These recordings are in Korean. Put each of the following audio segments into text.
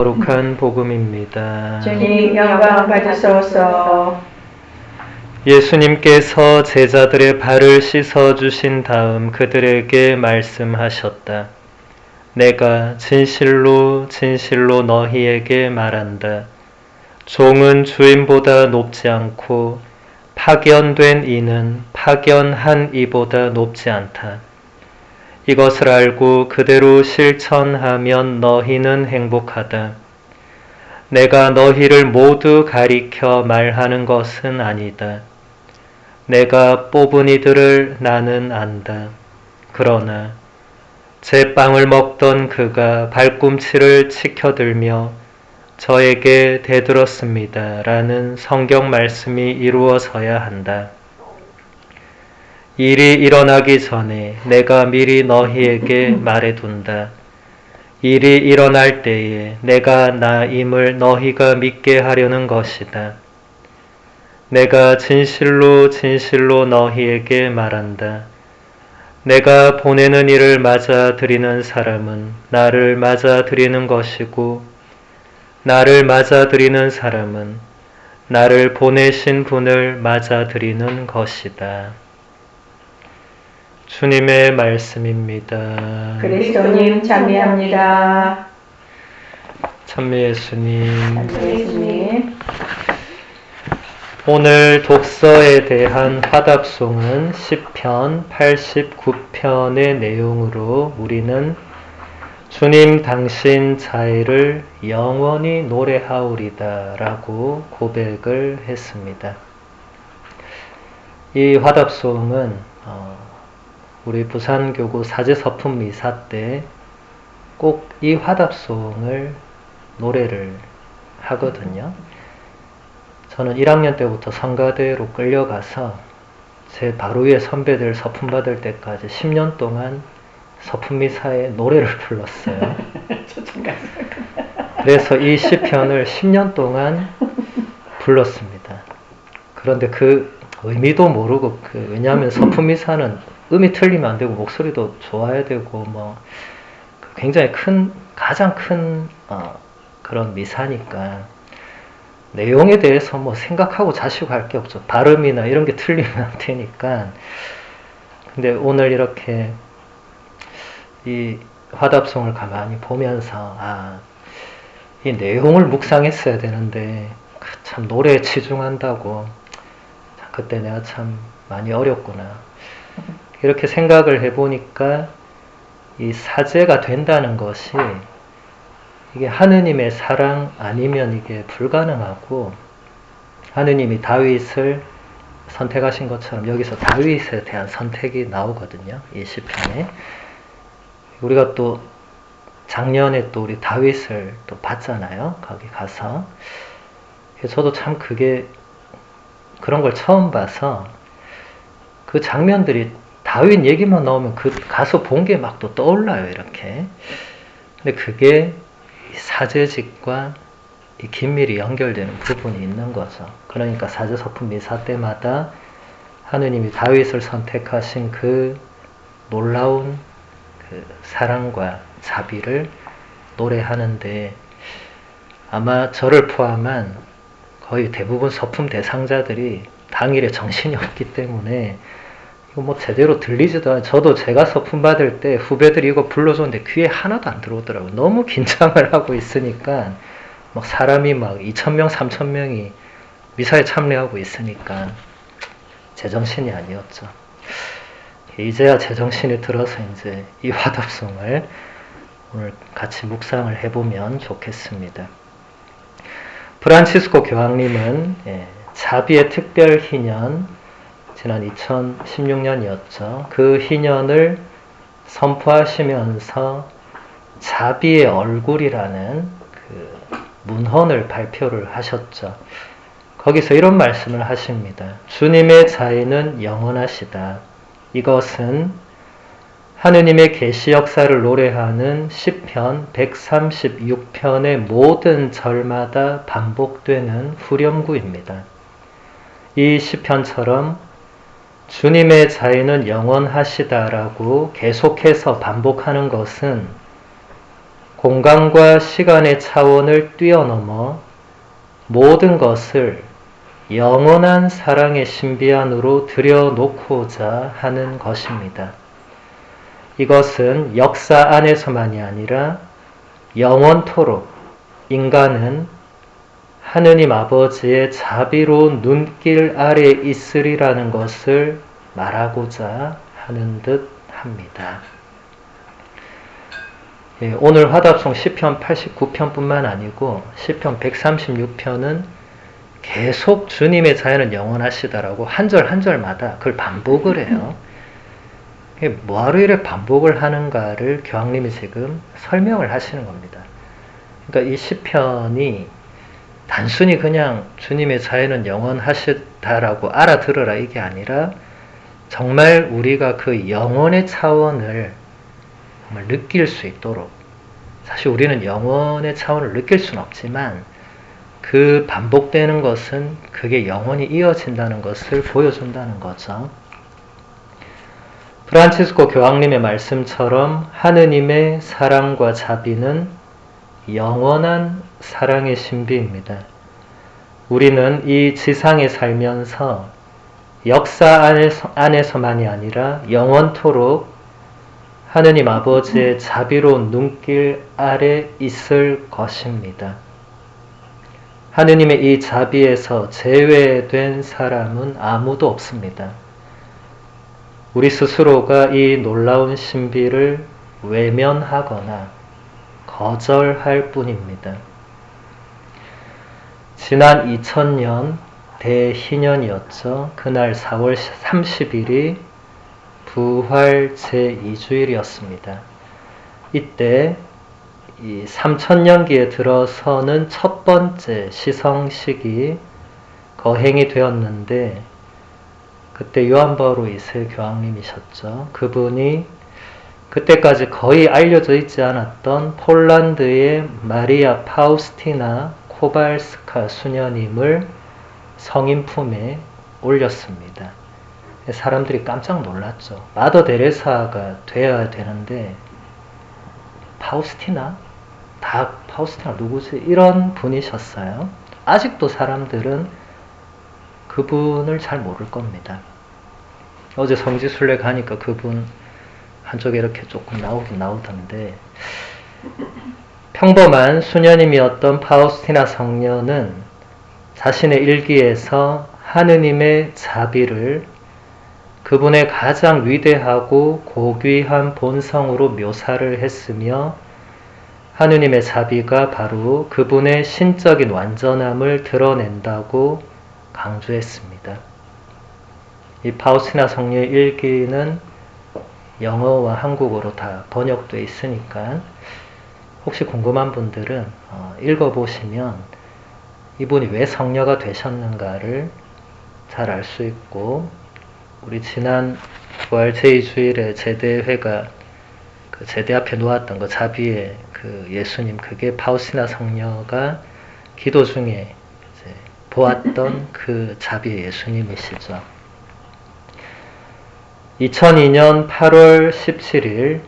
거룩한 복음입니다. 주님 영광 받으소서. 예수님께서 제자들의 발을 씻어 주신 다음 그들에게 말씀하셨다. 내가 진실로 진실로 너희에게 말한다. 종은 주인보다 높지 않고 파견된 이는 파견한 이보다 높지 않다. 이것을 알고 그대로 실천하면 너희는 행복하다. 내가 너희를 모두 가리켜 말하는 것은 아니다. 내가 뽑은 이들을 나는 안다. 그러나 제 빵을 먹던 그가 발꿈치를 치켜들며 저에게 대들었습니다. 라는 성경 말씀이 이루어져야 한다. 일이 일어나기 전에 내가 미리 너희에게 말해둔다. 일이 일어날 때에 내가 나임을 너희가 믿게 하려는 것이다. 내가 진실로 진실로 너희에게 말한다. 내가 보내는 일을 맞아들이는 사람은 나를 맞아들이는 것이고 나를 맞아들이는 사람은 나를 보내신 분을 맞아들이는 것이다. 주님의 말씀입니다. 그리스도님 찬미합니다. 찬미 예수님. 찬미 예수님. 오늘 독서에 대한 화답송은 시편 89편의 내용으로 우리는 주님 당신 자애를 영원히 노래하오리다 라고 고백을 했습니다. 이 화답송은 우리 부산교구 사제서품 미사 때 꼭 이 화답송을 노래를 하거든요. 저는 1학년 때부터 성가대로 끌려가서 제 바로 위에 선배들 서품 받을 때까지 10년 동안 서품미사에 노래를 불렀어요. 그래서 이 시편을 10년 동안 불렀습니다. 그런데 그 의미도 모르고 왜냐하면 서품미사는 음이 틀리면 안 되고 목소리도 좋아야 되고 굉장히 가장 큰 그런 미사니까 내용에 대해서 생각하고 자시고 할 게 없죠. 발음이나 이런 게 틀리면 안 되니까. 근데 오늘 이렇게 이 화답송을 가만히 보면서 이 내용을 묵상했어야 되는데 참 노래에 치중한다고 그때 내가 참 많이 어렵구나 이렇게 생각을 해보니까 이 사제가 된다는 것이 이게 하느님의 사랑 아니면 이게 불가능하고 하느님이 다윗을 선택하신 것처럼 여기서 다윗에 대한 선택이 나오거든요. 이 시편에. 우리가 또 작년에 또 우리 다윗을 또 봤잖아요. 거기 가서. 저도 참 그런 걸 처음 봐서 그 장면들이 다윗 얘기만 나오면 가서 본 게 막 또 떠올라요. 이렇게. 근데 그게 사제직과 긴밀히 연결되는 부분이 있는 거죠. 그러니까 사제서품 미사 때마다 하느님이 다윗을 선택하신 그 놀라운 사랑과 자비를 노래하는데 아마 저를 포함한 거의 대부분 서품 대상자들이 당일에 정신이 없기 때문에 이거 제대로 들리지도 않아요. 저도 제가 서품 받을 때 후배들이 이거 불러줬는데 귀에 하나도 안 들어오더라고요. 너무 긴장을 하고 있으니까 사람이 2,000명, 3,000명이 미사에 참여하고 있으니까 제정신이 아니었죠. 이제야 제정신이 들어서 이제 이 화답송을 오늘 같이 묵상을 해보면 좋겠습니다. 프란치스코 교황님은 자비의 특별 희년 지난 2016년이었죠. 그 희년을 선포하시면서 자비의 얼굴이라는 문헌을 발표를 하셨죠. 거기서 이런 말씀을 하십니다. 주님의 자애는 영원하시다. 이것은 하느님의 계시 역사를 노래하는 시편 136편의 모든 절마다 반복되는 후렴구입니다. 이 시편처럼 주님의 자애는 영원하시다라고 계속해서 반복하는 것은 공간과 시간의 차원을 뛰어넘어 모든 것을 영원한 사랑의 신비 안으로 들여놓고자 하는 것입니다. 이것은 역사 안에서만이 아니라 영원토록 인간은 하느님 아버지의 자비로운 눈길 아래 있으리라는 것을 말하고자 하는 듯 합니다. 오늘 화답송 시편 89편뿐만 아니고 시편 136편은 계속 주님의 자연은 영원하시다라고 한 절 한 절마다 그걸 반복을 해요. 뭐하러 이렇게 반복을 하는가를 교황님이 지금 설명을 하시는 겁니다. 그러니까 이 시편이 단순히 그냥 주님의 자연은 영원하시다라고 알아들으라 이게 아니라 정말 우리가 그 영원의 차원을 정말 느낄 수 있도록, 사실 우리는 영원의 차원을 느낄 수는 없지만 그 반복되는 것은 그게 영원히 이어진다는 것을 보여준다는 거죠. 프란치스코 교황님의 말씀처럼 하느님의 사랑과 자비는 영원한 사랑의 신비입니다. 우리는 이 지상에 살면서 역사 안에서만이 아니라 영원토록 하느님 아버지의 자비로운 눈길 아래 있을 것입니다. 하느님의 이 자비에서 제외된 사람은 아무도 없습니다. 우리 스스로가 이 놀라운 신비를 외면하거나 거절할 뿐입니다. 지난 2000년 대희년이었죠. 그날 4월 30일이 부활 제2주일이었습니다. 이때 이 3000년기에 들어서는 첫 번째 시성식이 거행이 되었는데 그때 요한 바울 2세 교황님이셨죠. 그분이 그때까지 거의 알려져 있지 않았던 폴란드의 마리아 파우스티나 코발스카 수녀님을 성인 품에 올렸습니다. 사람들이 깜짝 놀랐죠. 마더 데레사가 되어야 되는데 파우스티나? 파우스티나 누구지? 이런 분이셨어요. 아직도 사람들은 그분을 잘 모를 겁니다. 어제 성지순례 가니까 그분 한쪽에 이렇게 조금 나오긴 나오던데, 평범한 수녀님이었던 파우스티나 성녀는 자신의 일기에서 하느님의 자비를 그분의 가장 위대하고 고귀한 본성으로 묘사를 했으며 하느님의 자비가 바로 그분의 신적인 완전함을 드러낸다고 강조했습니다. 이 파우스티나 성녀의 일기는 영어와 한국어로 다 번역되어 있으니까 혹시 궁금한 분들은 읽어보시면 이분이 왜 성녀가 되셨는가를 잘 알 수 있고, 우리 지난 부활 제2주일에 제대회가 그 제대 앞에 놓았던 그 자비의 그 예수님, 그게 파우스티나 성녀가 기도 중에 이제 보았던 그 자비의 예수님이시죠. 2002년 8월 17일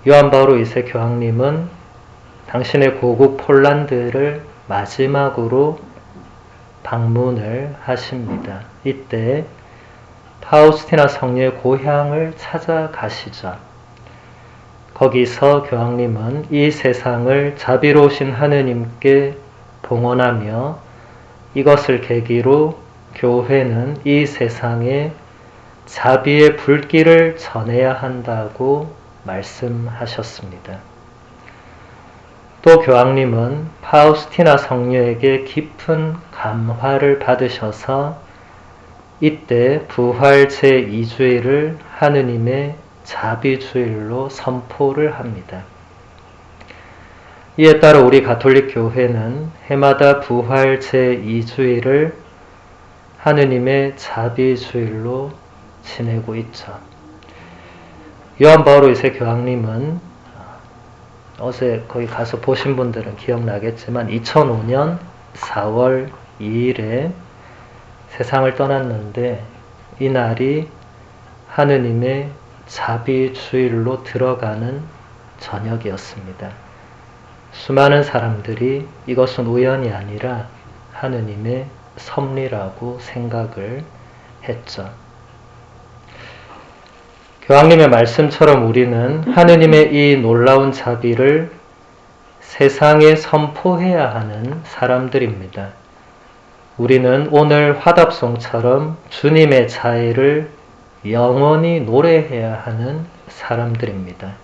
요한 바울 2세 교황님은 당신의 고국 폴란드를 마지막으로 방문을 하십니다. 이때 파우스티나 성녀의 고향을 찾아가시죠. 거기서 교황님은 이 세상을 자비로우신 하느님께 봉헌하며 이것을 계기로 교회는 이 세상에 자비의 불길을 전해야 한다고 말씀하셨습니다. 또 교황님은 파우스티나 성녀에게 깊은 감화를 받으셔서 이때 부활 제2주일을 하느님의 자비주일로 선포를 합니다. 이에 따라 우리 가톨릭 교회는 해마다 부활 제2주일을 하느님의 자비주일로 지내고 있죠. 요한 바울 2세 교황님은 어제 거기 가서 보신 분들은 기억나겠지만 2005년 4월 2일에 세상을 떠났는데 이날이 하느님의 자비주일로 들어가는 저녁이었습니다. 수많은 사람들이 이것은 우연이 아니라 하느님의 섭리라고 생각을 했죠. 교황님의 말씀처럼 우리는 하느님의 이 놀라운 자비를 세상에 선포해야 하는 사람들입니다. 우리는 오늘 화답송처럼 주님의 자애를 영원히 노래해야 하는 사람들입니다.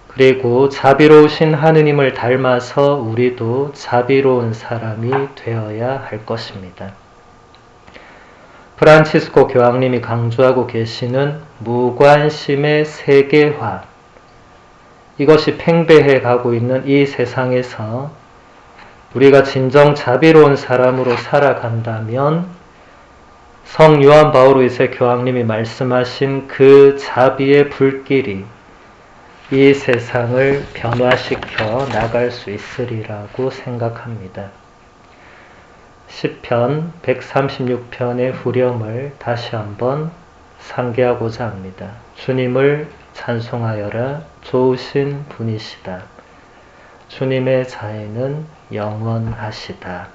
그리고 자비로우신 하느님을 닮아서 우리도 자비로운 사람이 되어야 할 것입니다. 프란치스코 교황님이 강조하고 계시는 무관심의 세계화, 이것이 팽배해 가고 있는 이 세상에서 우리가 진정 자비로운 사람으로 살아간다면 성 요한 바오로 2세 교황님이 말씀하신 그 자비의 불길이 이 세상을 변화시켜 나갈 수 있으리라고 생각합니다. 시편 136편의 후렴을 다시 한번 상기하고자 합니다. 주님을 찬송하여라. 좋으신 분이시다. 주님의 자애는 영원하시다.